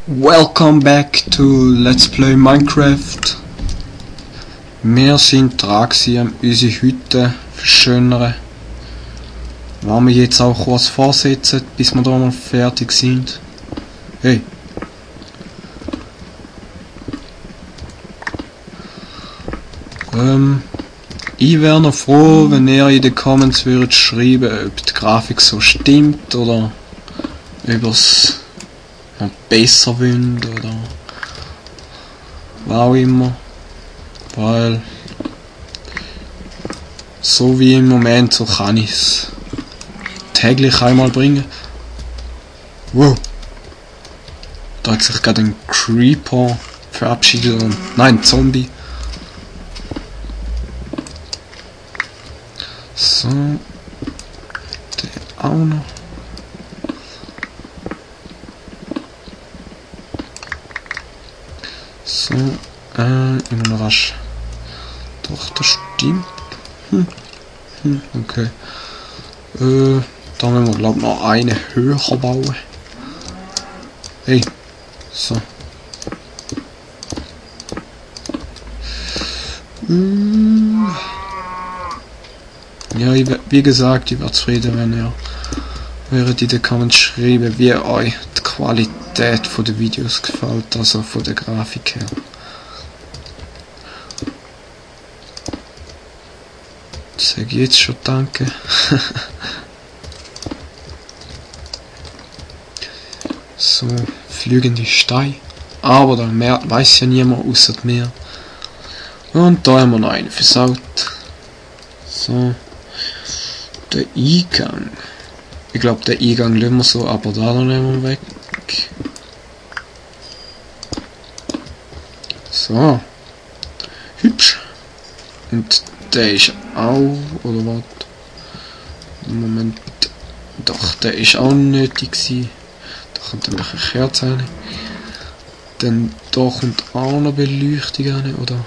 Welcome back to Let's Play Minecraft. Wir sind dran gewesen, unsere Hütte verschönern. Wollen wir jetzt auch kurz vorsetzen, bis wir da mal fertig sind. Hey. Ich wäre noch froh, wenn ihr in den Comments würdet schreiben, ob die Grafik so stimmt oder ob es noch besser wollt oder was auch immer. Weil so wie im Moment, so kann ich es täglich einmal bringen. Wow! Da hat sich gerade ein Creeper verabschiedet und nein, Zombie. So, der auch noch. So, immer noch rasch. Doch, das stimmt. Okay. Da müssen wir, glaube ich, noch eine höher bauen. Hey, so. Ja, wie gesagt, ich wäre zufrieden, wenn ihr während in den Comments schreiben, wie euch die Qualität der Videos gefällt, also von der Grafik her. Ich sage jetzt schon danke. So, fliegende Steine. Aber da weiß ja niemand außer mir. Und da haben wir noch einen versaut. So. Der Eingang. Ich glaube, der Eingang lassen wir so, aber da nehmen wir weg. So. Hübsch. Und der ist auch, oder was? Moment. Doch, der ist auch nötig gewesen. Da kommt nämlich eine Kerze rein. Dann da kommt auch noch Beleuchtung rein, oder?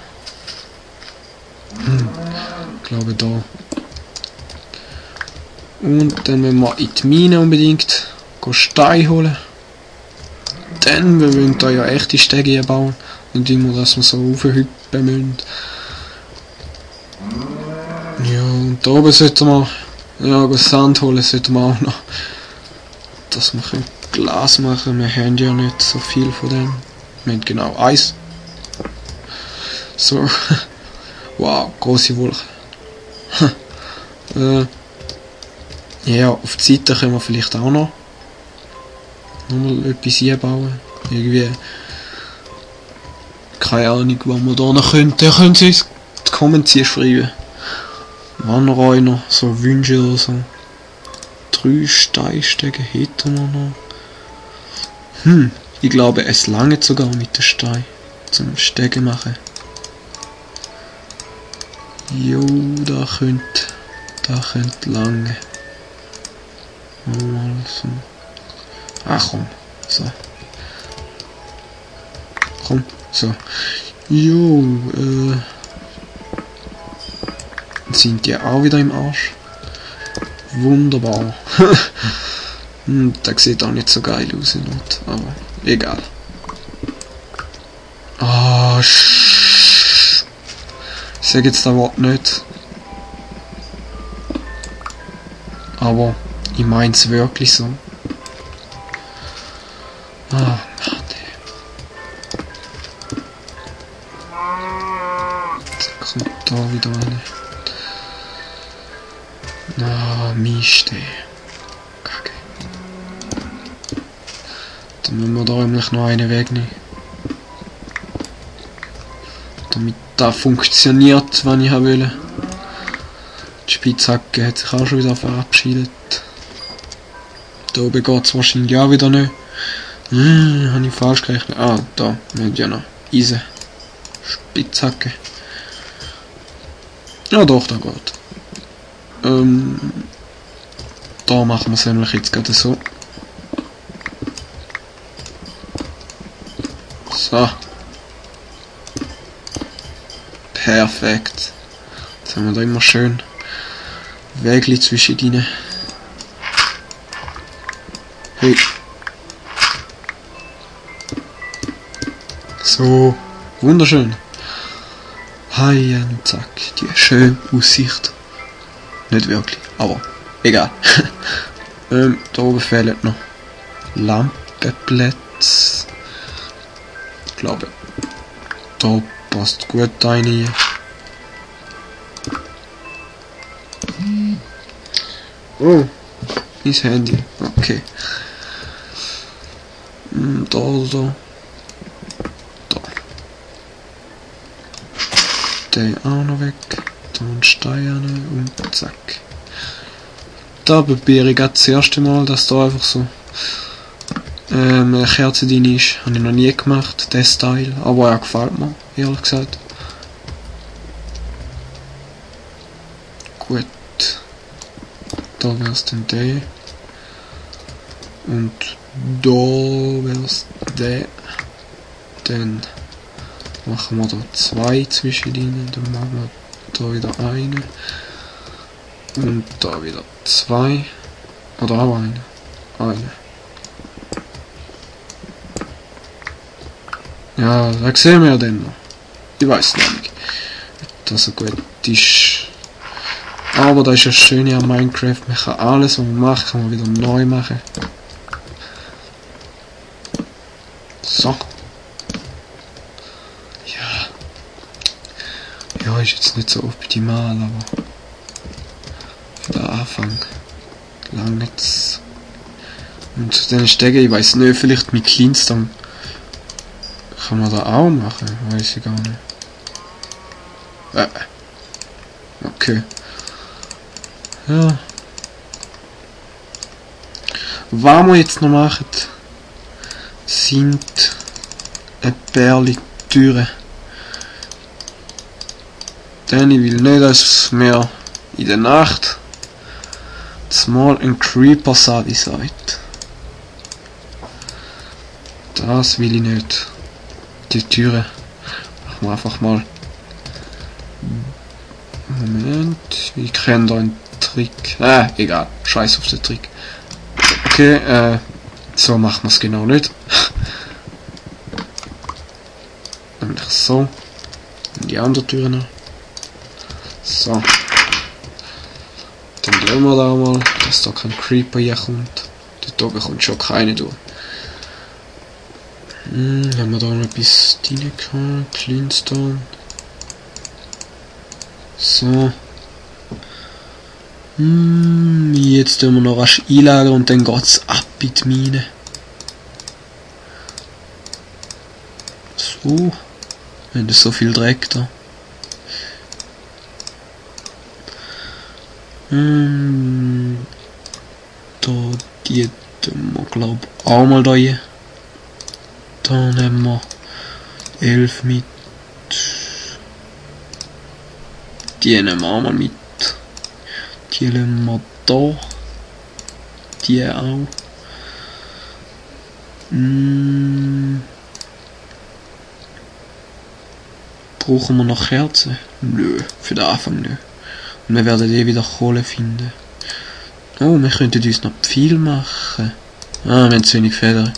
Ich glaube da. Und dann müssen wir in die Mine unbedingt Steine holen. Dann, wir wollen da ja echte Stege bauen. Und immer, dass wir so raufhüppen müssen. Ja, und da oben sollten wir ja, Sand holen, sollten wir auch noch. Dass wir Glas machen. Wir haben ja nicht so viel von dem. Wir haben genau Eis. So. Wow, große Wolke. Ja, auf die Seite können wir vielleicht auch noch mal etwas einbauen. Irgendwie. Keine Ahnung, was wir da noch können. Da können Sie uns die Comments schreiben. Wann noch einer so Wünsche oder so. 3 Steinstege hätten wir noch. Ich glaube, es lange sogar mit den Steinen zum Stege machen. Jo, da könnte lange. Mal so. Ach komm, so. Komm, so. Jo, sind die auch wieder im Arsch? Wunderbar. Das sieht auch nicht so geil aus, aber egal. Ah, ich sage jetzt das Wort nicht. Aber ich meine es wirklich so. Ah, Mann. Jetzt kommt da wieder eine. Ah, Mist, ey. Kacke. Dann müssen wir da nämlich noch einen wegnehmen. Damit das funktioniert, was ich will. Die Spitzhacke hat sich auch schon wieder verabschiedet. Da oben geht es wahrscheinlich auch wieder nicht. Habe ich falsch gerechnet. Ah, da. Wir haben ja noch Eisen. Spitzhacke. Ja doch, da geht. Da machen wir es nämlich jetzt gerade so. So. Perfekt. Jetzt haben wir da immer schön Wegli zwischen ihnen. Hey. So, wunderschön. Haien, zack, die schöne Aussicht. Nicht wirklich, aber egal. Da oben fehlen noch Lampenplätze. Ich glaube, da passt gut rein. Oh, mein Handy. Okay. Da oder da. Den auch noch weg. Da ein Steine und zack. Da probiere ich gerade das erste Mal, dass da einfach so eine Kerze drin ist. Habe ich noch nie gemacht, den Style. Aber er gefällt mir, ehrlich gesagt. Gut. Da wär's dann der. Und da wär's der. Dann machen wir da 2 zwischen ihnen. Dann machen wir da wieder eine. Und da wieder 2. Oder auch eine. Eine. Ja, da sehen wir dann noch. Ich weiß nicht, dass er gut ist. Aber da ist das Schöne an Minecraft, man kann alles, was man macht, kann man wieder neu machen. So. Ja. Ja, ist jetzt nicht so optimal, aber für den Anfang lang jetzt. Und zu den Stegen, ich weiß nicht, vielleicht mit Kleinstern kann man da auch machen, weiß ich gar nicht. Okay. Ja. Was wir jetzt noch machen, sind ein paar Türen. Denn ich will nicht, dass mir in der Nacht mal ein Creeper Sadi sagt. Das will ich nicht. Die Türe machen wir einfach mal. Moment, ich kenne da einen Trick. Egal, scheiß auf den Trick. Okay, so machen wir es genau nicht. Nämlich so. Und die andere Tür noch. So. Dann schauen wir da mal, dass da kein Creeper hier kommt. Dort oben kommt schon keine durch. Haben wir da noch etwas rein kann? Cleanstone. So. Jetzt tun wir noch rasch einlagern und dann geht's ab in die Mine. So. Wenn das so viel Dreck da. Da die tun wir glaub auch mal da rein. Da nehmen wir 11 mit. Die nehmen wir auch mal mit. Die nehmen wir da. Die auch. Brauchen wir noch Kerzen? Nö, für den Anfang nicht. Und wir werden eh wieder Kohle finden. Oh, wir könnten uns noch viel machen. Wir haben zu wenig Federn.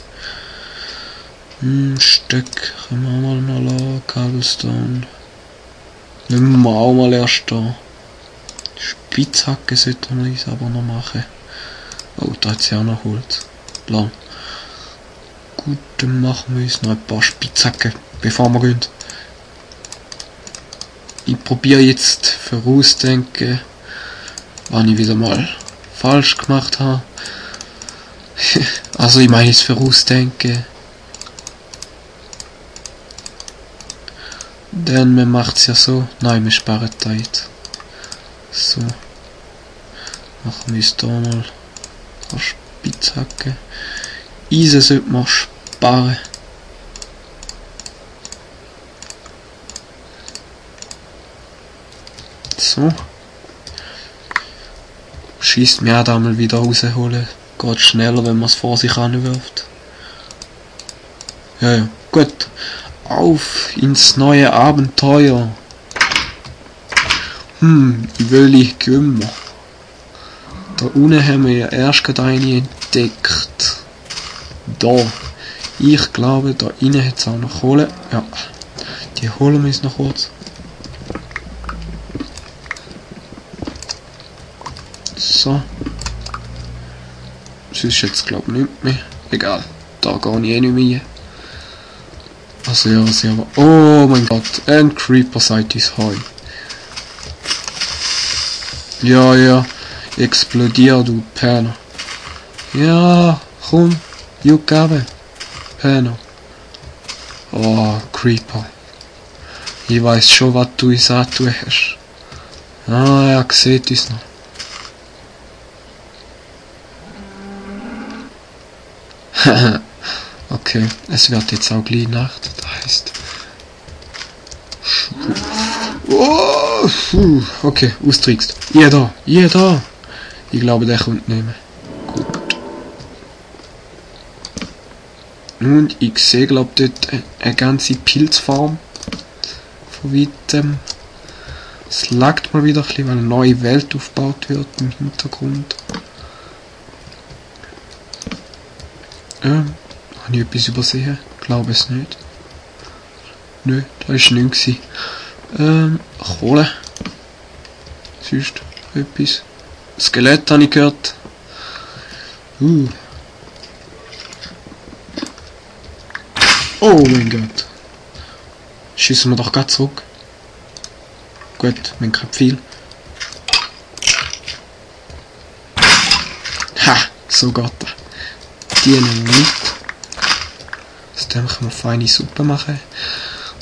Stöcke können wir auch mal noch lassen. Cobblestone. Nehmen wir auch mal erst da. Spitzhacke sollten wir uns aber noch machen. Oh, da hat sie auch noch Holz. Lang. Gut, dann machen wir uns noch ein paar Spitzhacken, bevor wir gehen. Ich probiere jetzt vorausdenken, wann ich wieder mal falsch gemacht habe. Also ich meine jetzt vorausdenken. Denn man macht es ja so. Nein, wir sparen Zeit. So. Machen wir es da mal ein paar Spitzhacken. Eisen sollte man sparen. So. Schießt mir auch da mal wieder rausholen. Geht schneller, wenn man es vor sich anwirft. Ja, gut. Auf ins neue Abenteuer. Ich will Gümmer. Da unten haben wir ja erst gerade eine entdeckt. Da. Ich glaube, da innen hat es auch noch Kohle. Ja, die holen wir uns noch kurz. So. Das ist jetzt, glaube ich, nicht mehr. Egal, da gehe ich eh nicht mehr. Also ja, was ich aber... Oh mein Gott, ein Creeper seit uns Heu. Ja, ja, explodier, du Penner. Ja, komm, Juckabe, Penner. Oh, Creeper. Ich weiß schon, was du uns antun hast. Ah, er sieht uns noch. Okay, es wird jetzt auch gleich Nacht, das heisst... Oh, okay, austrickst. Jeder. Ich glaube, der kommt nicht mehr. Gut. Und ich sehe, glaube ich, dort eine ganze Pilzfarm. Von weitem. Es laggt mal wieder ein bisschen, weil eine neue Welt aufgebaut wird im Hintergrund. Habe ich etwas übersehen? Glaube es nicht. Nö, da war nichts. Kohle. Sonst etwas. Skelett habe ich gehört. Oh mein Gott. Schießen wir doch gerade zurück. Gut, wir haben kein viel. Ha, so geht das. Die nehmen wir mit. Aus dem können wir feine Suppe machen.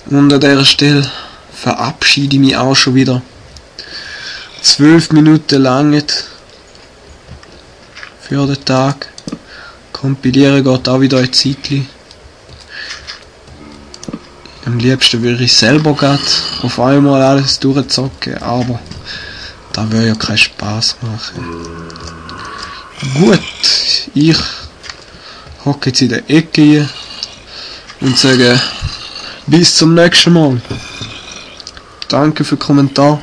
Und an dieser Stelle verabschiede ich mich auch schon wieder. 12 Minuten lang für den Tag. Kompilieren geht auch wieder ein Zeitchen. Am liebsten würde ich selber gerade auf einmal alles durchzocken, aber das würde ja keinen Spaß machen. Gut, ich hocke jetzt in der Ecke hier und sage bis zum nächsten Mal. Danke für den Kommentar.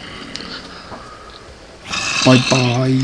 Bye bye.